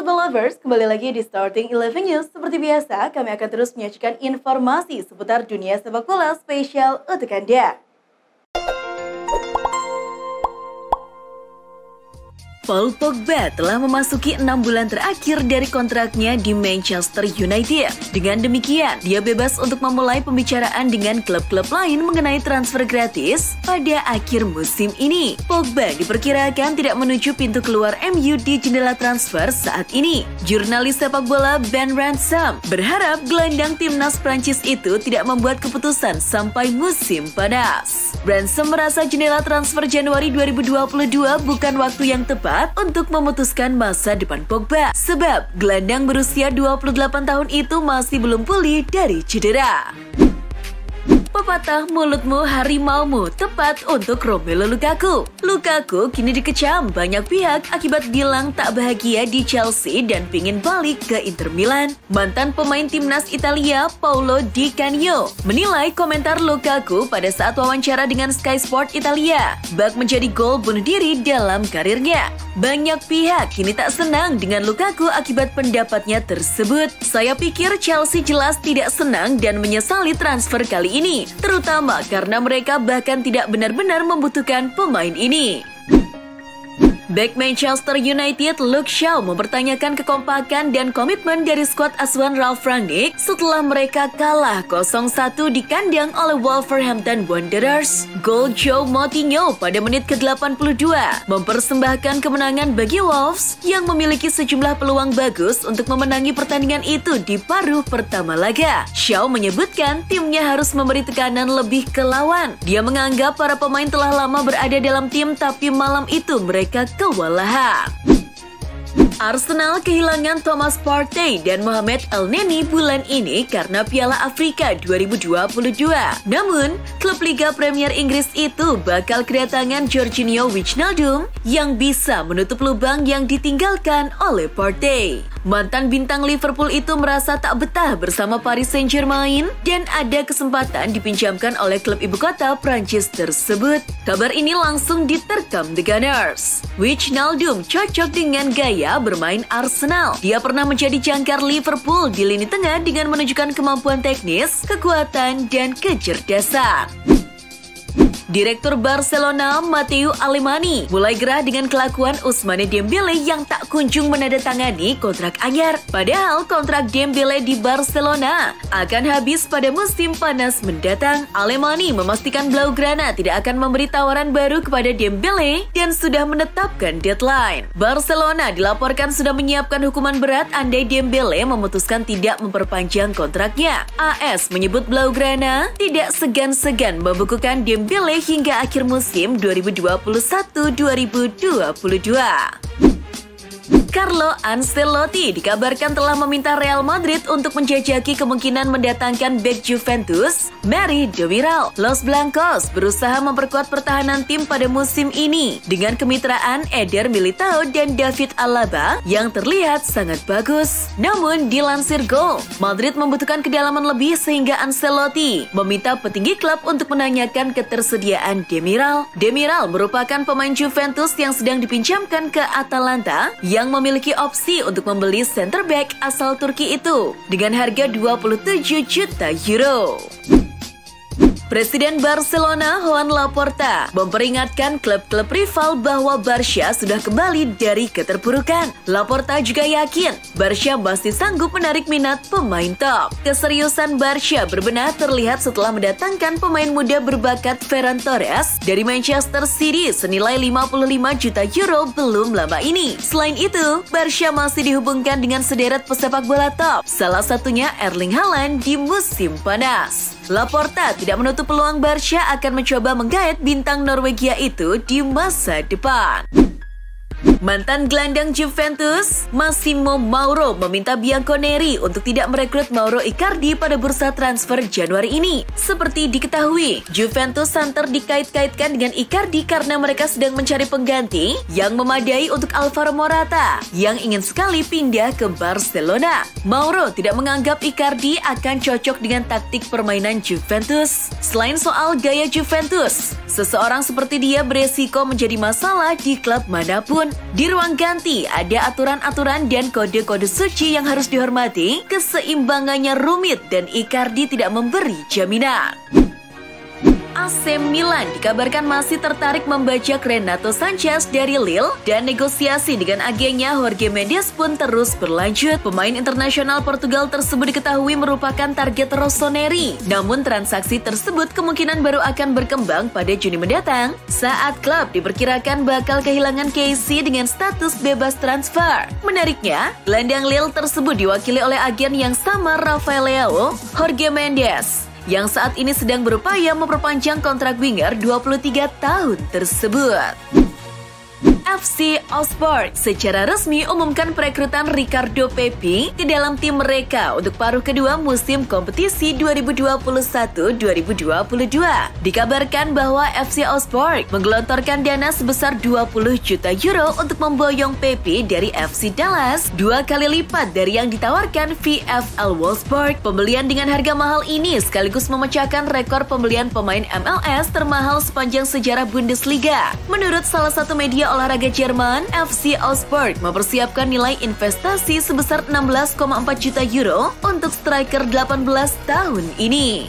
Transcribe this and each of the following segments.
Football Lovers, kembali lagi di Starting 11 News. Seperti biasa, kami akan terus menyajikan informasi seputar dunia sepak bola spesial untuk Anda. Paul Pogba telah memasuki 6 bulan terakhir dari kontraknya di Manchester United. Dengan demikian, dia bebas untuk memulai pembicaraan dengan klub-klub lain mengenai transfer gratis pada akhir musim ini. Pogba diperkirakan tidak menuju pintu keluar MU di jendela transfer saat ini. Jurnalis sepak bola Ben Ransom berharap gelandang timnas Prancis itu tidak membuat keputusan sampai musim panas. Ransom merasa jendela transfer Januari 2022 bukan waktu yang tepat untuk memutuskan masa depan Pogba, sebab gelandang berusia 28 tahun itu masih belum pulih dari cedera. Pepatah mulutmu harimaumu tepat untuk Romelu Lukaku. Lukaku kini dikecam banyak pihak akibat bilang tak bahagia di Chelsea dan pingin balik ke Inter Milan. Mantan pemain timnas Italia Paolo Di Canio menilai komentar Lukaku pada saat wawancara dengan Sky Sport Italia bak menjadi gol bunuh diri dalam karirnya. Banyak pihak kini tak senang dengan Lukaku akibat pendapatnya tersebut. Saya pikir Chelsea jelas tidak senang dan menyesali transfer kali ini, terutama karena mereka bahkan tidak benar-benar membutuhkan pemain ini. Bek Manchester United Luke Shaw mempertanyakan kekompakan dan komitmen dari skuad asuhan Ralf Rangnick setelah mereka kalah 0-1 di kandang oleh Wolverhampton Wanderers. Gol Joe Moutinho pada menit ke-82 mempersembahkan kemenangan bagi Wolves yang memiliki sejumlah peluang bagus untuk memenangi pertandingan itu di paruh pertama laga. Shaw menyebutkan timnya harus memberi tekanan lebih ke lawan. Dia menganggap para pemain telah lama berada dalam tim tapi malam itu mereka kewalahan. Arsenal kehilangan Thomas Partey dan Mohamed Elneny bulan ini karena Piala Afrika 2022. Namun, klub Liga Premier Inggris itu bakal kedatangan Georginio Wijnaldum yang bisa menutup lubang yang ditinggalkan oleh Partey. Mantan bintang Liverpool itu merasa tak betah bersama Paris Saint-Germain dan ada kesempatan dipinjamkan oleh klub ibu kota Prancis tersebut. Kabar ini langsung diterkam The Gunners. Wijnaldum cocok dengan gaya bermain Arsenal. Dia pernah menjadi jangkar Liverpool di lini tengah dengan menunjukkan kemampuan teknis, kekuatan, dan kecerdasan. Direktur Barcelona Mateu Alemany mulai gerah dengan kelakuan Ousmane Dembele yang tak kunjung menandatangani kontrak anyar. Padahal kontrak Dembele di Barcelona akan habis pada musim panas mendatang. Alemany memastikan Blaugrana tidak akan memberi tawaran baru kepada Dembele dan sudah menetapkan deadline. Barcelona dilaporkan sudah menyiapkan hukuman berat andai Dembele memutuskan tidak memperpanjang kontraknya. AS menyebut Blaugrana tidak segan-segan membukukan Dembele hingga akhir musim 2021-2022. Carlo Ancelotti dikabarkan telah meminta Real Madrid untuk menjajaki kemungkinan mendatangkan bek Juventus, Merih Demiral. Los Blancos berusaha memperkuat pertahanan tim pada musim ini dengan kemitraan Eder Militao dan David Alaba yang terlihat sangat bagus. Namun dilansir Goal, Madrid membutuhkan kedalaman lebih sehingga Ancelotti meminta petinggi klub untuk menanyakan ketersediaan Demiral. Demiral merupakan pemain Juventus yang sedang dipinjamkan ke Atalanta yang memiliki opsi untuk membeli center back asal Turki itu dengan harga 27 juta euro. Presiden Barcelona Joan Laporta memperingatkan klub-klub rival bahwa Barca sudah kembali dari keterpurukan. Laporta juga yakin Barca masih sanggup menarik minat pemain top. Keseriusan Barca berbenah terlihat setelah mendatangkan pemain muda berbakat Ferran Torres dari Manchester City senilai 55 juta euro belum lama ini. Selain itu, Barca masih dihubungkan dengan sederet pesepak bola top, salah satunya Erling Haaland di musim panas. Laporta tidak menutup peluang Barca akan mencoba menggait bintang Norwegia itu di masa depan. Mantan gelandang Juventus, Massimo Mauro meminta Bianconeri untuk tidak merekrut Mauro Icardi pada bursa transfer Januari ini. Seperti diketahui, Juventus santer dikait-kaitkan dengan Icardi karena mereka sedang mencari pengganti yang memadai untuk Alvaro Morata yang ingin sekali pindah ke Barcelona. Mauro tidak menganggap Icardi akan cocok dengan taktik permainan Juventus. Selain soal gaya Juventus, seseorang seperti dia beresiko menjadi masalah di klub manapun. Di ruang ganti ada aturan-aturan dan kode-kode suci yang harus dihormati, keseimbangannya rumit dan Icardi tidak memberi jaminan. AC Milan dikabarkan masih tertarik membajak Renato Sanches dari Lille dan negosiasi dengan agennya Jorge Mendes pun terus berlanjut. Pemain internasional Portugal tersebut diketahui merupakan target Rossoneri. Namun transaksi tersebut kemungkinan baru akan berkembang pada Juni mendatang saat klub diperkirakan bakal kehilangan Casey dengan status bebas transfer. Menariknya, gelandang Lille tersebut diwakili oleh agen yang sama Rafael Leao, Jorge Mendes, yang saat ini sedang berupaya memperpanjang kontrak winger 23 tahun tersebut. FC Osport secara resmi umumkan perekrutan Ricardo Pepi ke dalam tim mereka untuk paruh kedua musim kompetisi 2021-2022. Dikabarkan bahwa FC Osport menggelontorkan dana sebesar 20 juta euro untuk memboyong Pepi dari FC Dallas, 2 kali lipat dari yang ditawarkan VfL Wolfsburg. Pembelian dengan harga mahal ini sekaligus memecahkan rekor pembelian pemain MLS termahal sepanjang sejarah Bundesliga. Menurut salah satu media olahraga Jerman, FC Osport mempersiapkan nilai investasi sebesar 16,4 juta euro untuk striker 18 tahun ini.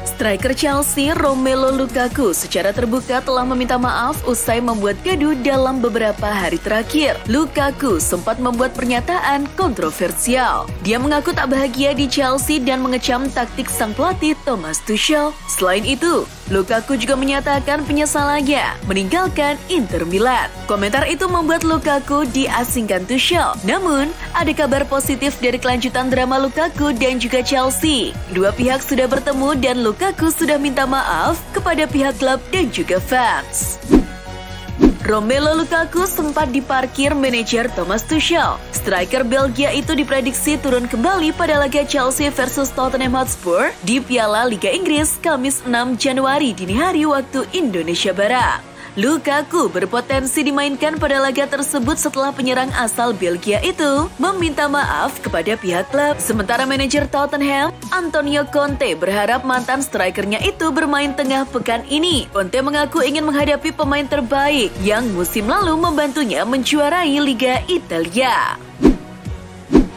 Striker Chelsea Romelu Lukaku secara terbuka telah meminta maaf usai membuat gaduh dalam beberapa hari terakhir. Lukaku sempat membuat pernyataan kontroversial. Dia mengaku tak bahagia di Chelsea dan mengecam taktik sang pelatih Thomas Tuchel. Selain itu, Lukaku juga menyatakan penyesalannya meninggalkan Inter Milan. Komentar itu membuat Lukaku diasingkan Tuchel. Namun, ada kabar positif dari kelanjutan drama Lukaku dan juga Chelsea. Kedua pihak sudah bertemu dan Lukaku sudah minta maaf kepada pihak klub dan juga fans. Romelu Lukaku sempat diparkir manajer Thomas Tuchel. Striker Belgia itu diprediksi turun kembali pada laga Chelsea versus Tottenham Hotspur di Piala Liga Inggris Kamis 6 Januari dini hari waktu Indonesia Barat. Lukaku berpotensi dimainkan pada laga tersebut setelah penyerang asal Belgia itu meminta maaf kepada pihak klub. Sementara manajer Tottenham, Antonio Conte, berharap mantan strikernya itu bermain tengah pekan ini. Conte mengaku ingin menghadapi pemain terbaik yang musim lalu membantunya menjuarai Liga Italia.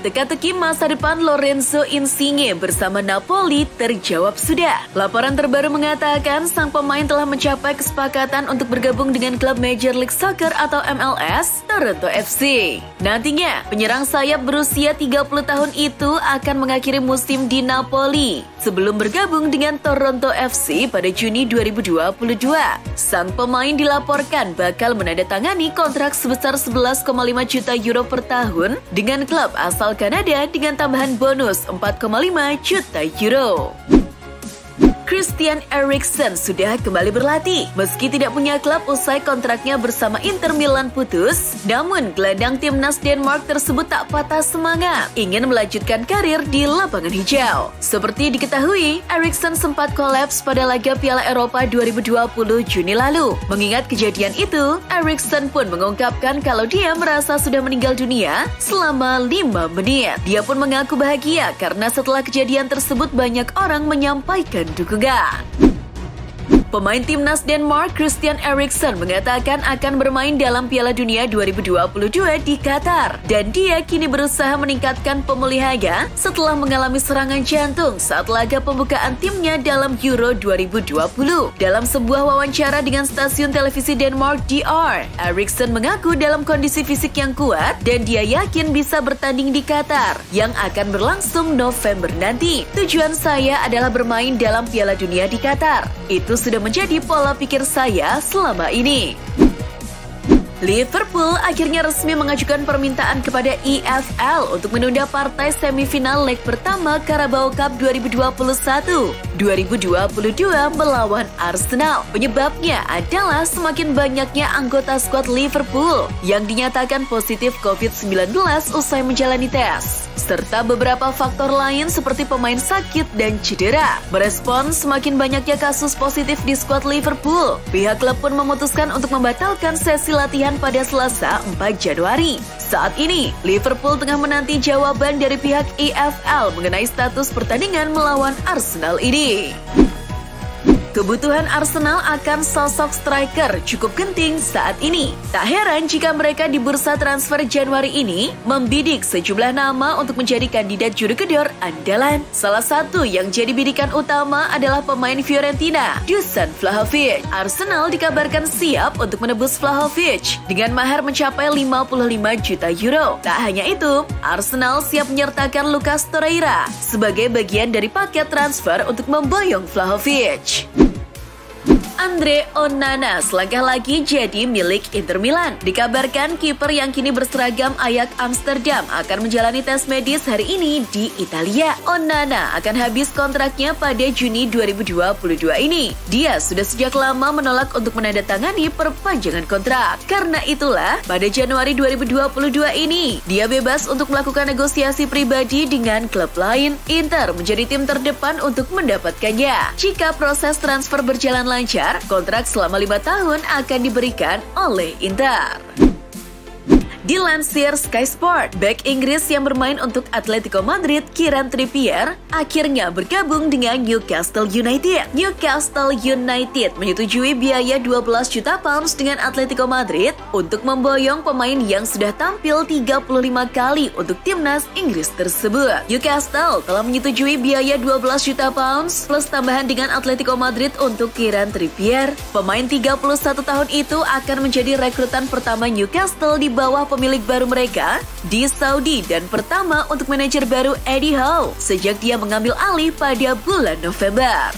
Teka-teki masa depan Lorenzo Insigne bersama Napoli terjawab sudah. Laporan terbaru mengatakan sang pemain telah mencapai kesepakatan untuk bergabung dengan klub Major League Soccer atau MLS, Toronto FC. Nantinya, penyerang sayap berusia 30 tahun itu akan mengakhiri musim di Napoli sebelum bergabung dengan Toronto FC pada Juni 2022. Sang pemain dilaporkan bakal menandatangani kontrak sebesar 11,5 juta euro per tahun dengan klub asal Kanada dengan tambahan bonus 4,5 juta euro. Christian Eriksen sudah kembali berlatih. Meski tidak punya klub usai kontraknya bersama Inter Milan putus, namun gelandang timnas Denmark tersebut tak patah semangat, ingin melanjutkan karir di lapangan hijau. Seperti diketahui, Eriksen sempat kolaps pada laga Piala Eropa 2020 Juni lalu. Mengingat kejadian itu, Eriksen pun mengungkapkan kalau dia merasa sudah meninggal dunia selama 5 menit. Dia pun mengaku bahagia karena setelah kejadian tersebut banyak orang menyampaikan dukungan. Pemain timnas Denmark Christian Eriksen mengatakan akan bermain dalam Piala Dunia 2022 di Qatar dan dia kini berusaha meningkatkan pemulihannya setelah mengalami serangan jantung saat laga pembukaan timnya dalam Euro 2020. Dalam sebuah wawancara dengan stasiun televisi Denmark DR, Eriksen mengaku dalam kondisi fisik yang kuat dan dia yakin bisa bertanding di Qatar yang akan berlangsung November nanti. Tujuan saya adalah bermain dalam Piala Dunia di Qatar. Itu sudah menjadi pola pikir saya selama ini. Liverpool akhirnya resmi mengajukan permintaan kepada EFL untuk menunda partai semifinal leg pertama Carabao Cup 2021-2022 melawan Arsenal. Penyebabnya adalah semakin banyaknya anggota skuad Liverpool yang dinyatakan positif COVID-19 usai menjalani tes, serta beberapa faktor lain seperti pemain sakit dan cedera. Merespon semakin banyaknya kasus positif di skuad Liverpool, pihak klub pun memutuskan untuk membatalkan sesi latihan pada Selasa 4 Januari. Saat ini, Liverpool tengah menanti jawaban dari pihak EFL mengenai status pertandingan melawan Arsenal ini. Kebutuhan Arsenal akan sosok striker cukup genting saat ini. Tak heran jika mereka di bursa transfer Januari ini membidik sejumlah nama untuk menjadi kandidat juru kedor andalan. Salah satu yang jadi bidikan utama adalah pemain Fiorentina, Dusan Vlahovic. Arsenal dikabarkan siap untuk menebus Vlahovic dengan mahar mencapai 55 juta euro. Tak hanya itu, Arsenal siap menyertakan Lucas Torreira sebagai bagian dari paket transfer untuk memboyong Vlahovic. Andre Onana selangkah lagi jadi milik Inter Milan. Dikabarkan kiper yang kini berseragam Ajax Amsterdam akan menjalani tes medis hari ini di Italia. Onana akan habis kontraknya pada Juni 2022 ini. Dia sudah sejak lama menolak untuk menandatangani perpanjangan kontrak. Karena itulah, pada Januari 2022 ini, dia bebas untuk melakukan negosiasi pribadi dengan klub lain. Inter menjadi tim terdepan untuk mendapatkannya. Jika proses transfer berjalan lancar, kontrak selama 5 tahun akan diberikan oleh Inter. Dilansir Sky Sport, bek Inggris yang bermain untuk Atletico Madrid, Kieran Trippier, akhirnya bergabung dengan Newcastle United. Newcastle United menyetujui biaya 12 juta pounds dengan Atletico Madrid untuk memboyong pemain yang sudah tampil 35 kali untuk timnas Inggris tersebut. Newcastle telah menyetujui biaya 12 juta pounds plus tambahan dengan Atletico Madrid untuk Kieran Trippier. Pemain 31 tahun itu akan menjadi rekrutan pertama Newcastle di bawah pemilik baru mereka di Saudi dan pertama untuk manajer baru Eddie Howe sejak dia mengambil alih pada bulan November.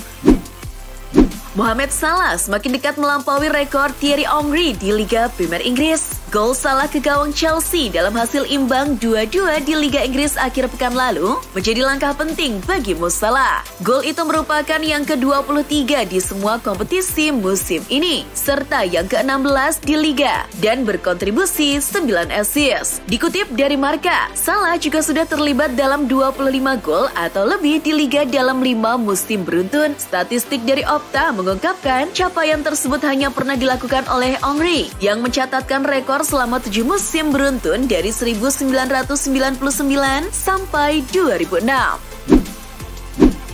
Mohamed Salah semakin dekat melampaui rekor Thierry Henry di Liga Premier Inggris. Gol Salah ke gawang Chelsea dalam hasil imbang 2-2 di Liga Inggris akhir pekan lalu menjadi langkah penting bagi Mo Salah. Gol itu merupakan yang ke-23 di semua kompetisi musim ini, serta yang ke-16 di Liga, dan berkontribusi 9 assist. Dikutip dari Marca, Salah juga sudah terlibat dalam 25 gol atau lebih di Liga dalam 5 musim beruntun. Statistik dari Opta mengungkapkan capaian tersebut hanya pernah dilakukan oleh Henry yang mencatatkan rekor selama 7 musim beruntun dari 1999 sampai 2006.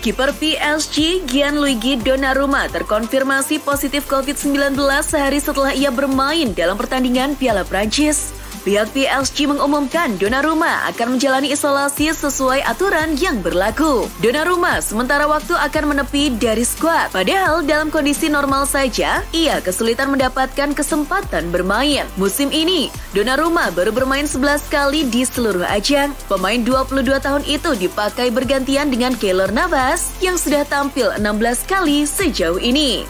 Kiper PSG Gianluigi Donnarumma terkonfirmasi positif COVID-19 sehari setelah ia bermain dalam pertandingan Piala Prancis. Pihak PSG mengumumkan Donnarumma akan menjalani isolasi sesuai aturan yang berlaku. Donnarumma sementara waktu akan menepi dari skuad. Padahal dalam kondisi normal saja, ia kesulitan mendapatkan kesempatan bermain. Musim ini, Donnarumma baru bermain 11 kali di seluruh ajang. Pemain 22 tahun itu dipakai bergantian dengan Keylor Navas yang sudah tampil 16 kali sejauh ini.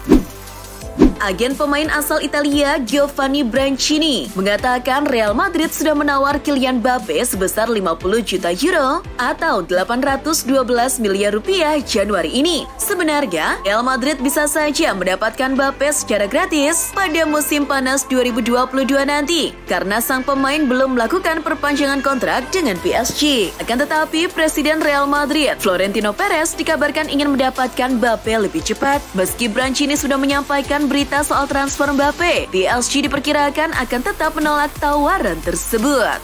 Agen pemain asal Italia Giovanni Brancini mengatakan Real Madrid sudah menawar Kylian Mbappe sebesar 50 juta euro atau 812 miliar rupiah Januari ini. Sebenarnya, Real Madrid bisa saja mendapatkan Mbappe secara gratis pada musim panas 2022 nanti karena sang pemain belum melakukan perpanjangan kontrak dengan PSG. Akan tetapi, Presiden Real Madrid Florentino Perez dikabarkan ingin mendapatkan Mbappe lebih cepat. Meski Brancini sudah menyampaikan berita soal transfer Mbappe, PSG diperkirakan akan tetap menolak tawaran tersebut.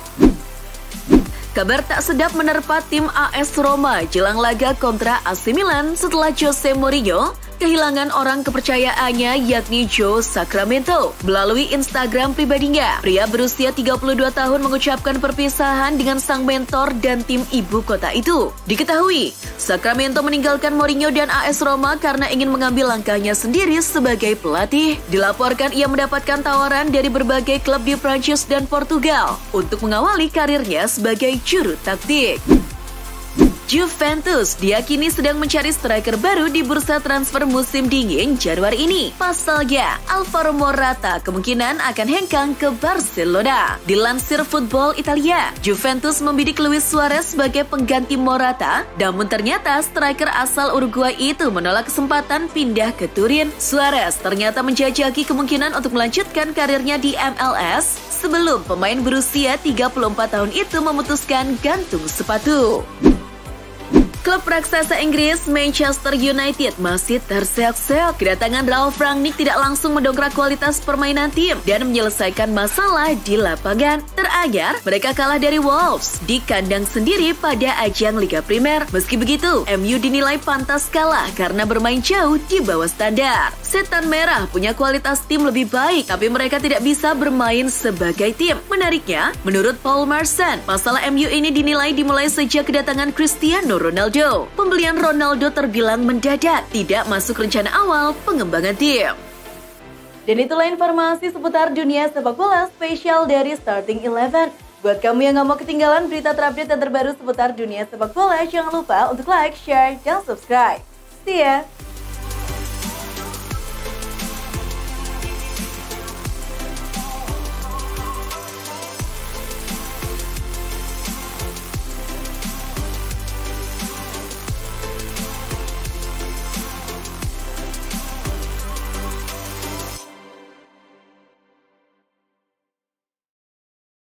Kabar tak sedap menerpa tim AS Roma jelang laga kontra AC Milan setelah Jose Mourinho kehilangan orang kepercayaannya yakni Joe Sacramento. Melalui Instagram pribadinya, pria berusia 32 tahun mengucapkan perpisahan dengan sang mentor dan tim ibu kota itu. Diketahui, Sacramento meninggalkan Mourinho dan AS Roma karena ingin mengambil langkahnya sendiri sebagai pelatih. Dilaporkan ia mendapatkan tawaran dari berbagai klub di Prancis dan Portugal untuk mengawali karirnya sebagai juru taktik. Juventus diyakini sedang mencari striker baru di bursa transfer musim dingin Januari ini. Pasalnya, Alvaro Morata kemungkinan akan hengkang ke Barcelona. Dilansir Football Italia, Juventus membidik Luis Suarez sebagai pengganti Morata, namun ternyata striker asal Uruguay itu menolak kesempatan pindah ke Turin. Suarez ternyata menjajaki kemungkinan untuk melanjutkan karirnya di MLS sebelum pemain berusia 34 tahun itu memutuskan gantung sepatu. Klub raksasa Inggris Manchester United masih terseok-seok. Kedatangan Ralf Rangnick tidak langsung mendongkrak kualitas permainan tim dan menyelesaikan masalah di lapangan. Terakhir, mereka kalah dari Wolves di kandang sendiri pada ajang Liga Primer. Meski begitu, MU dinilai pantas kalah karena bermain jauh di bawah standar. Setan Merah punya kualitas tim lebih baik, tapi mereka tidak bisa bermain sebagai tim. Menariknya, menurut Paul Merson, masalah MU ini dinilai dimulai sejak kedatangan Cristiano Ronaldo. Pembelian Ronaldo terbilang mendadak, tidak masuk rencana awal pengembangan tim. Dan itulah informasi seputar dunia sepak bola spesial dari Starting 11. Buat kamu yang gak mau ketinggalan berita terupdate dan terbaru seputar dunia sepak bola, jangan lupa untuk like, share, dan subscribe. See ya!